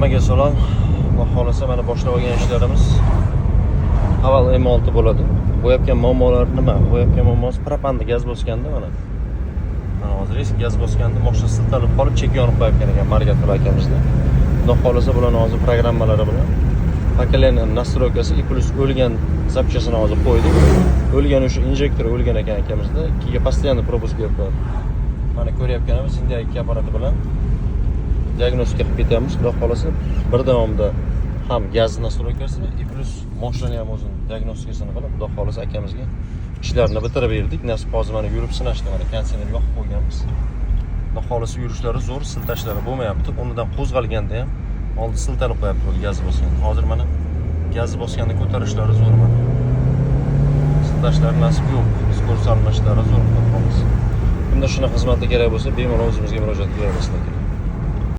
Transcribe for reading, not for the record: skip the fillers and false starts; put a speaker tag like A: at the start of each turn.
A: Hammaga salom. Xudo xolasa mana boshlab olgan ishlarimiz avval M6 bo'ladi. Bo'yapgan muammolar nima? Bo'yapgan muammosi propanda gaz bosganda mana. Mana hozir esa gaz bosganda mashina siltanib qolib, chek yonib qo'ygan ekan Margatov akamizda. Xudo xolasa bularni hozir programmalari bilan pokoleniya nastroykasi I+ o'lgan zapchasini hozir qo'ydik. O'lgan o'sha injektor o'lgan ekan akamizda. Ikkiga постоянно пропуск berib qo'yadi. Mana ko'ryapganimiz India 2 apparati bilan diagnostika qilib ketamiz. Xudo xolasa bir davomda ham gaz nastroykasini I+ mashina ham o'zini diagnostikasini qilib, xudo xolasa akamizga ishlarni bitirib berdik. Nasib hozir mana yurib sinashdi, mana konditsioner yoqib qo'yganmiz. Xudo xolasa yurishlari zo'r, siltashlari bo'lmayapti. O'rnidan qo'zg'alganda ham oldi siltanib qo'yapti bu gaz bosgan. Hozir mana gaz bosganda ko'tarishlari zo'r mana. Siltashlari nasib yo'q. Skor salmashlari zo'r xudo xolasa. Kimda shunaqa xizmatlar kerak bo'lsa, bemalol o'zimizga murojaat qilaverasizlar.